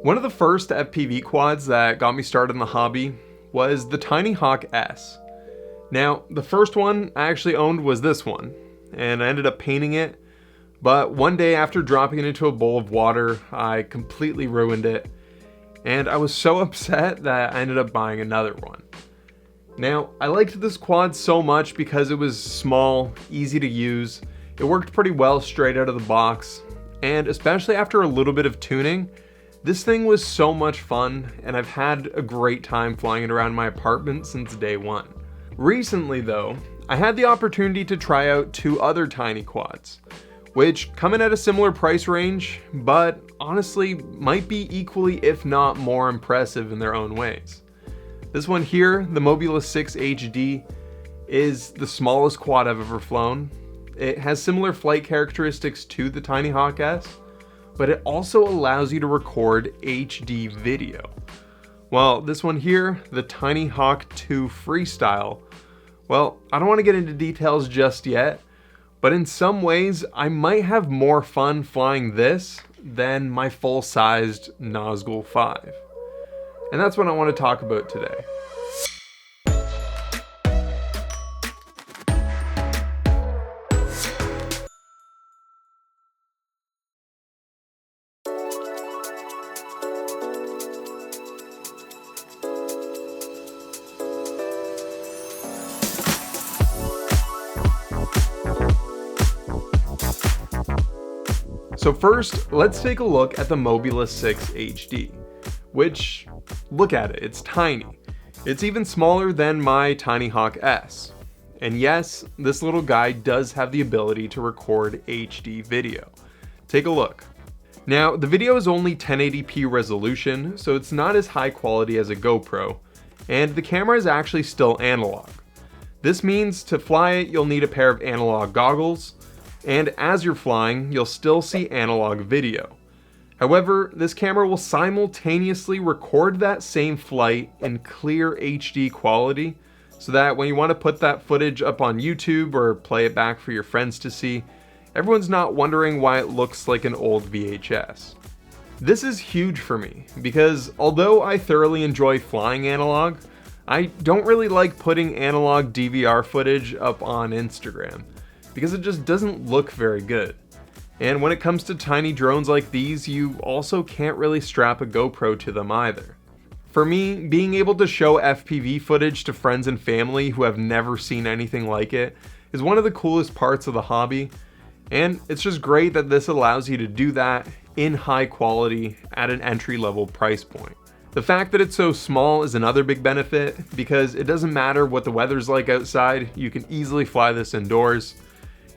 One of the first FPV quads that got me started in the hobby was the Tinyhawk S. Now, the first one I actually owned was this one, and I ended up painting it, but one day after dropping it into a bowl of water, I completely ruined it, and I was so upset that I ended up buying another one. Now, I liked this quad so much because it was small, easy to use, it worked pretty well straight out of the box, and especially after a little bit of tuning, this thing was so much fun, and I've had a great time flying it around my apartment since day one. Recently though, I had the opportunity to try out two other tiny quads, which come in at a similar price range, but honestly might be equally if not more impressive in their own ways. This one here, the Mobula 6 HD, is the smallest quad I've ever flown. It has similar flight characteristics to the Tinyhawk S, but it also allows you to record HD video. Well, this one here, the Tinyhawk 2 Freestyle, well, I don't want to get into details just yet, but in some ways, I might have more fun flying this than my full-sized Nazgul 5. And that's what I want to talk about today. So first, let's take a look at the Mobula 6 HD, which, look at it, it's tiny. It's even smaller than my Tinyhawk S. And yes, this little guy does have the ability to record HD video. Take a look. Now, the video is only 1080p resolution, so it's not as high quality as a GoPro, and the camera is actually still analog. This means to fly it, you'll need a pair of analog goggles, and as you're flying, you'll still see analog video. However, this camera will simultaneously record that same flight in clear HD quality, so that when you want to put that footage up on YouTube or play it back for your friends to see, everyone's not wondering why it looks like an old VHS. This is huge for me, because although I thoroughly enjoy flying analog, I don't really like putting analog DVR footage up on Instagram, because it just doesn't look very good. And when it comes to tiny drones like these, you also can't really strap a GoPro to them either. For me, being able to show FPV footage to friends and family who have never seen anything like it is one of the coolest parts of the hobby, and it's just great that this allows you to do that in high quality at an entry-level price point. The fact that it's so small is another big benefit, because it doesn't matter what the weather's like outside, you can easily fly this indoors.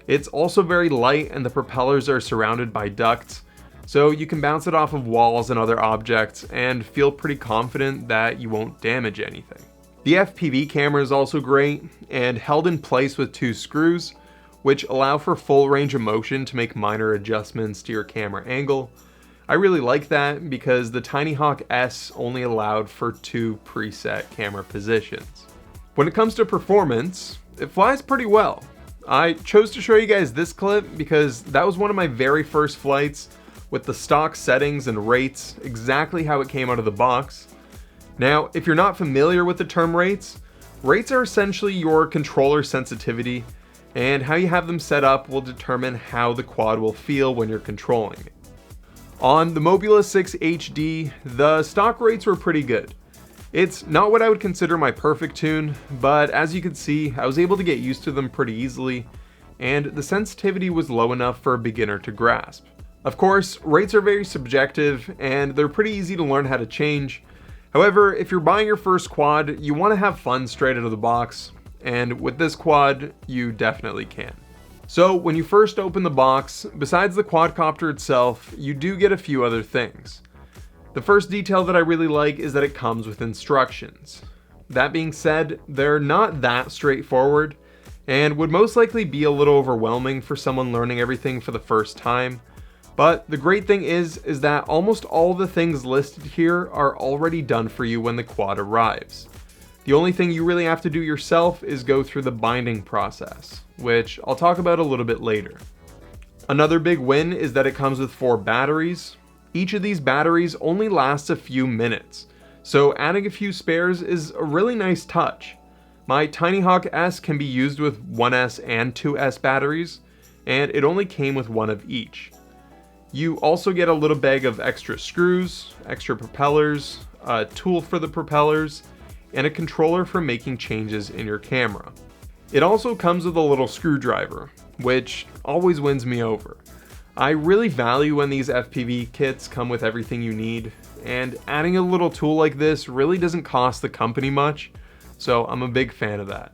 It's also very light, and the propellers are surrounded by ducts, so you can bounce it off of walls and other objects and feel pretty confident that you won't damage anything. The FPV camera is also great and held in place with two screws, which allow for full range of motion to make minor adjustments to your camera angle. I really like that because the Tinyhawk S only allowed for two preset camera positions. When it comes to performance, it flies pretty well. I chose to show you guys this clip because that was one of my very first flights with the stock settings and rates exactly how it came out of the box. Now, if you're not familiar with the term rates are essentially your controller sensitivity, and how you have them set up will determine how the quad will feel when you're controlling it. On the Mobula 6 HD, the stock rates were pretty good. It's not what I would consider my perfect tune, but as you can see, I was able to get used to them pretty easily, and the sensitivity was low enough for a beginner to grasp. Of course, rates are very subjective, and they're pretty easy to learn how to change. However, if you're buying your first quad, you want to have fun straight out of the box, and with this quad, you definitely can. So when you first open the box, besides the quadcopter itself, you do get a few other things. The first detail that I really like is that it comes with instructions. That being said, they're not that straightforward, and would most likely be a little overwhelming for someone learning everything for the first time. But the great thing is that almost all the things listed here are already done for you when the quad arrives. The only thing you really have to do yourself is go through the binding process, which I'll talk about a little bit later. Another big win is that it comes with 4 batteries. Each of these batteries only lasts a few minutes, so adding a few spares is a really nice touch. My Tinyhawk S can be used with 1S and 2S batteries, and it only came with one of each. You also get a little bag of extra screws, extra propellers, a tool for the propellers, and a controller for making changes in your camera. It also comes with a little screwdriver, which always wins me over. I really value when these FPV kits come with everything you need, and adding a little tool like this really doesn't cost the company much, so I'm a big fan of that.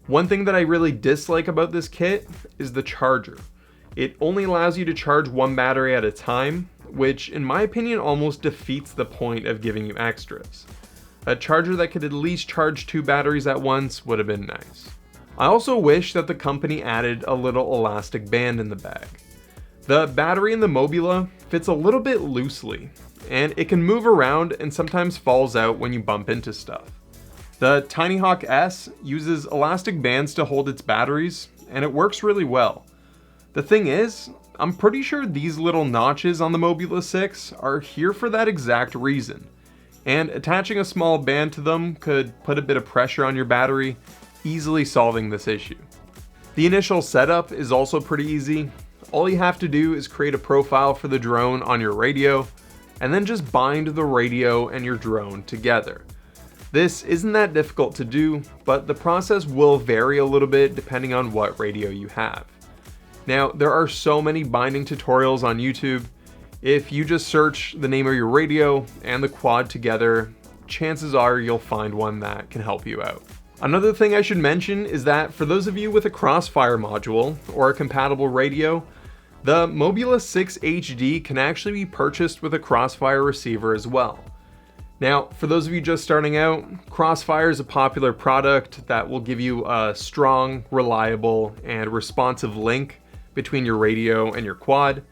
One thing that I really dislike about this kit is the charger. It only allows you to charge one battery at a time, which in my opinion almost defeats the point of giving you extras. A charger that could at least charge 2 batteries at once would have been nice. I also wish that the company added a little elastic band in the bag. The battery in the Mobula fits a little bit loosely, and it can move around and sometimes falls out when you bump into stuff. The Tinyhawk S uses elastic bands to hold its batteries, and it works really well. The thing is, I'm pretty sure these little notches on the Mobula 6 are here for that exact reason, and attaching a small band to them could put a bit of pressure on your battery, easily solving this issue. The initial setup is also pretty easy. All you have to do is create a profile for the drone on your radio, and then just bind the radio and your drone together. This isn't that difficult to do, but the process will vary a little bit depending on what radio you have. Now, there are so many binding tutorials on YouTube. If you just search the name of your radio and the quad together, chances are you'll find one that can help you out. Another thing I should mention is that for those of you with a Crossfire module or a compatible radio, the Mobula 6 HD can actually be purchased with a Crossfire receiver as well. Now, for those of you just starting out, Crossfire is a popular product that will give you a strong, reliable, and responsive link between your radio and your quad,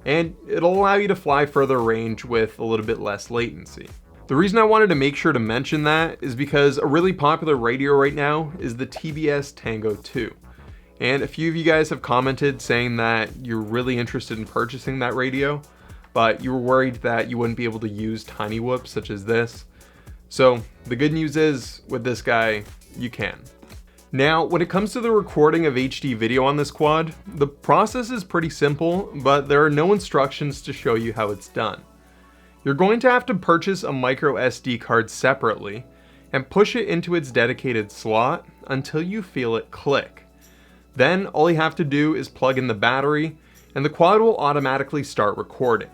and it'll allow you to fly further range with a little bit less latency. The reason I wanted to make sure to mention that is because a really popular radio right now is the TBS Tango 2. And a few of you guys have commented saying that you're really interested in purchasing that radio, but you were worried that you wouldn't be able to use tiny whoops such as this. So the good news is, with this guy, you can. Now, when it comes to the recording of HD video on this quad, the process is pretty simple, but there are no instructions to show you how it's done. You're going to have to purchase a micro SD card separately and push it into its dedicated slot until you feel it click. Then all you have to do is plug in the battery and the quad will automatically start recording.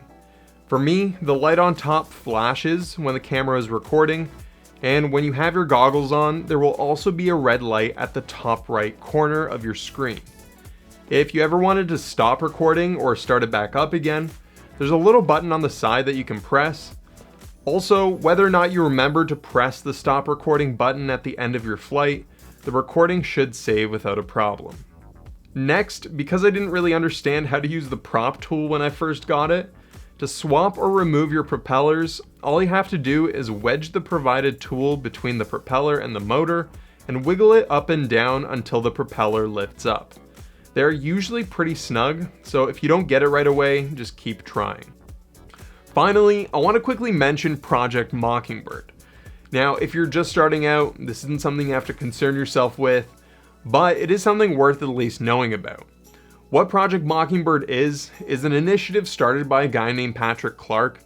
For me, the light on top flashes when the camera is recording, and when you have your goggles on, there will also be a red light at the top right corner of your screen. If you ever wanted to stop recording or start it back up again, there's a little button on the side that you can press. Also, whether or not you remember to press the stop recording button at the end of your flight, the recording should save without a problem. Next, because I didn't really understand how to use the prop tool when I first got it, to swap or remove your propellers, all you have to do is wedge the provided tool between the propeller and the motor and wiggle it up and down until the propeller lifts up. They're usually pretty snug, so if you don't get it right away, just keep trying. Finally, I want to quickly mention Project Mockingbird. Now, if you're just starting out, this isn't something you have to concern yourself with, but it is something worth at least knowing about. What Project Mockingbird is an initiative started by a guy named Patrick Clark,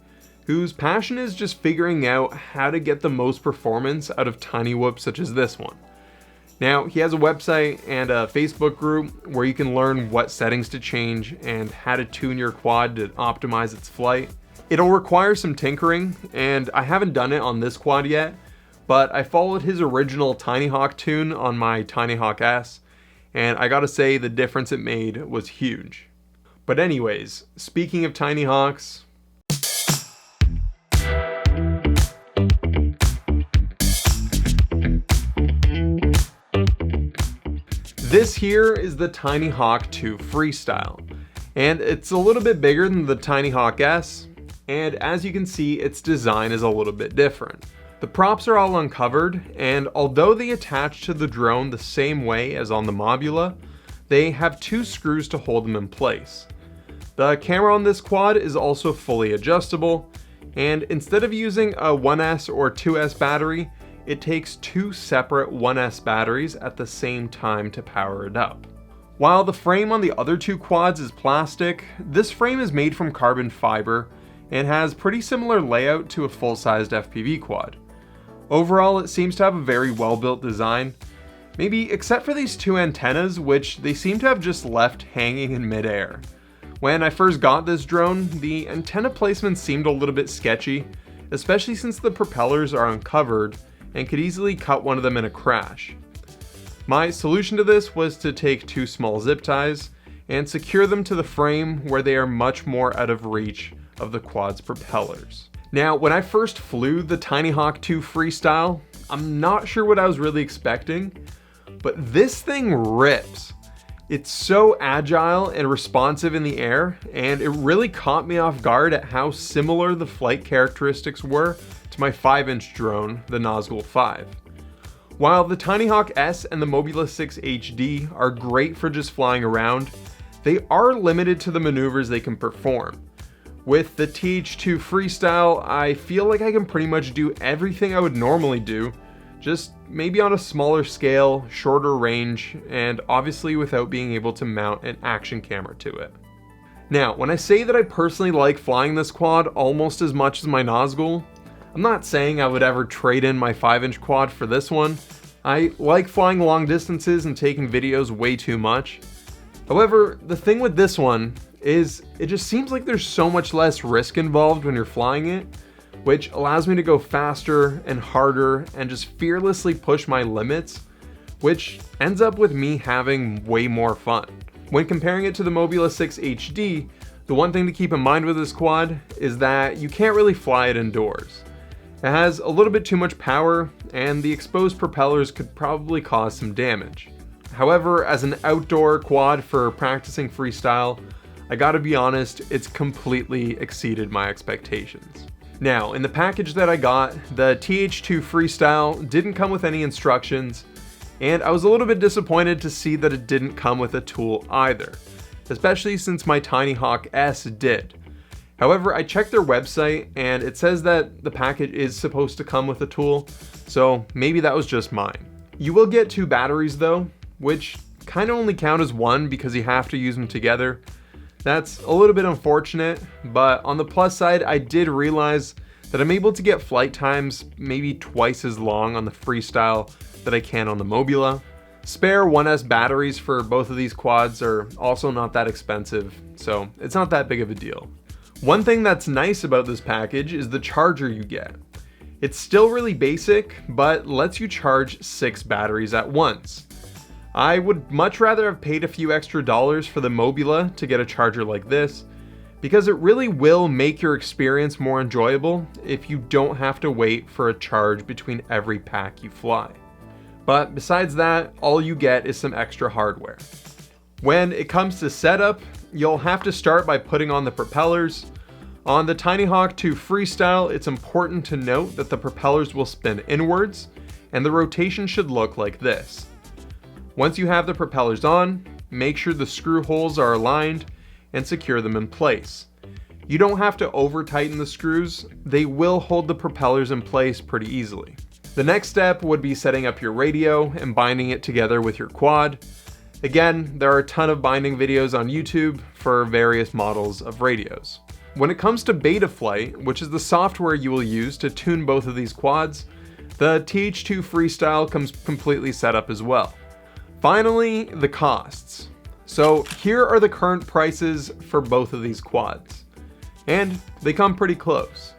whose passion is just figuring out how to get the most performance out of tiny whoops such as this one. Now, he has a website and a Facebook group where you can learn what settings to change and how to tune your quad to optimize its flight. It'll require some tinkering, and I haven't done it on this quad yet, but I followed his original Tinyhawk tune on my Tinyhawk S, and I gotta say the difference it made was huge. But anyways, speaking of Tinyhawks, this here is the Tinyhawk 2 Freestyle, and it's a little bit bigger than the Tinyhawk S, and as you can see, its design is a little bit different. The props are all uncovered, and although they attach to the drone the same way as on the Mobula, they have 2 screws to hold them in place. The camera on this quad is also fully adjustable, and instead of using a 1S or 2S battery, it takes two separate 1S batteries at the same time to power it up. While the frame on the other two quads is plastic, this frame is made from carbon fiber and has pretty similar layout to a full-sized FPV quad. Overall, it seems to have a very well-built design, maybe except for these two antennas, which they seem to have just left hanging in midair. When I first got this drone, the antenna placement seemed a little bit sketchy, especially since the propellers are uncovered and could easily cut one of them in a crash. My solution to this was to take two small zip ties and secure them to the frame where they are much more out of reach of the quad's propellers. Now, when I first flew the Tinyhawk 2 Freestyle, I'm not sure what I was really expecting, but this thing rips. It's so agile and responsive in the air, and it really caught me off guard at how similar the flight characteristics were to my 5-inch drone, the Nazgul 5. While the Tinyhawk S and the Mobula 6 HD are great for just flying around, they are limited to the maneuvers they can perform. With the TH2 Freestyle, I feel like I can pretty much do everything I would normally do, just maybe on a smaller scale, shorter range, and obviously without being able to mount an action camera to it. Now, when I say that I personally like flying this quad almost as much as my Nazgul, I'm not saying I would ever trade in my 5-inch quad for this one. I like flying long distances and taking videos way too much. However, the thing with this one is it just seems like there's so much less risk involved when you're flying it, which allows me to go faster and harder and just fearlessly push my limits, which ends up with me having way more fun. When comparing it to the Mobula 6 HD, the one thing to keep in mind with this quad is that you can't really fly it indoors. It has a little bit too much power, and the exposed propellers could probably cause some damage. However, as an outdoor quad for practicing freestyle, I gotta be honest, it's completely exceeded my expectations. Now, in the package that I got, the TH2 Freestyle didn't come with any instructions, and I was a little bit disappointed to see that it didn't come with a tool either, especially since my Tinyhawk S did. However, I checked their website and it says that the package is supposed to come with a tool, so maybe that was just mine. You will get two batteries though, which kind of only count as one because you have to use them together. That's a little bit unfortunate, but on the plus side, I did realize that I'm able to get flight times maybe twice as long on the Freestyle that I can on the Mobula. Spare 1S batteries for both of these quads are also not that expensive, so it's not that big of a deal. One thing that's nice about this package is the charger you get. It's still really basic, but lets you charge 6 batteries at once. I would much rather have paid a few extra dollars for the Mobula to get a charger like this, because it really will make your experience more enjoyable if you don't have to wait for a charge between every pack you fly. But besides that, all you get is some extra hardware. When it comes to setup, you'll have to start by putting on the propellers. On the Tinyhawk 2 Freestyle, it's important to note that the propellers will spin inwards, and the rotation should look like this. Once you have the propellers on, make sure the screw holes are aligned and secure them in place. You don't have to over tighten the screws, they will hold the propellers in place pretty easily. The next step would be setting up your radio and binding it together with your quad. Again, there are a ton of binding videos on YouTube for various models of radios. When it comes to Betaflight, which is the software you will use to tune both of these quads, the TH2 Freestyle comes completely set up as well. Finally, the costs. So here are the current prices for both of these quads, and they come pretty close.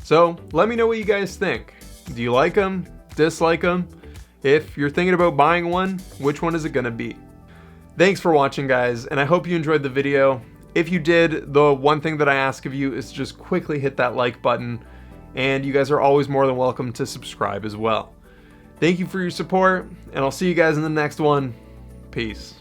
So let me know what you guys think. Do you like them? Dislike them? If you're thinking about buying one, which one is it gonna be? Thanks for watching, guys, and I hope you enjoyed the video. If you did, the one thing that I ask of you is just quickly hit that like button, and you guys are always more than welcome to subscribe as well. Thank you for your support, and I'll see you guys in the next one. Peace.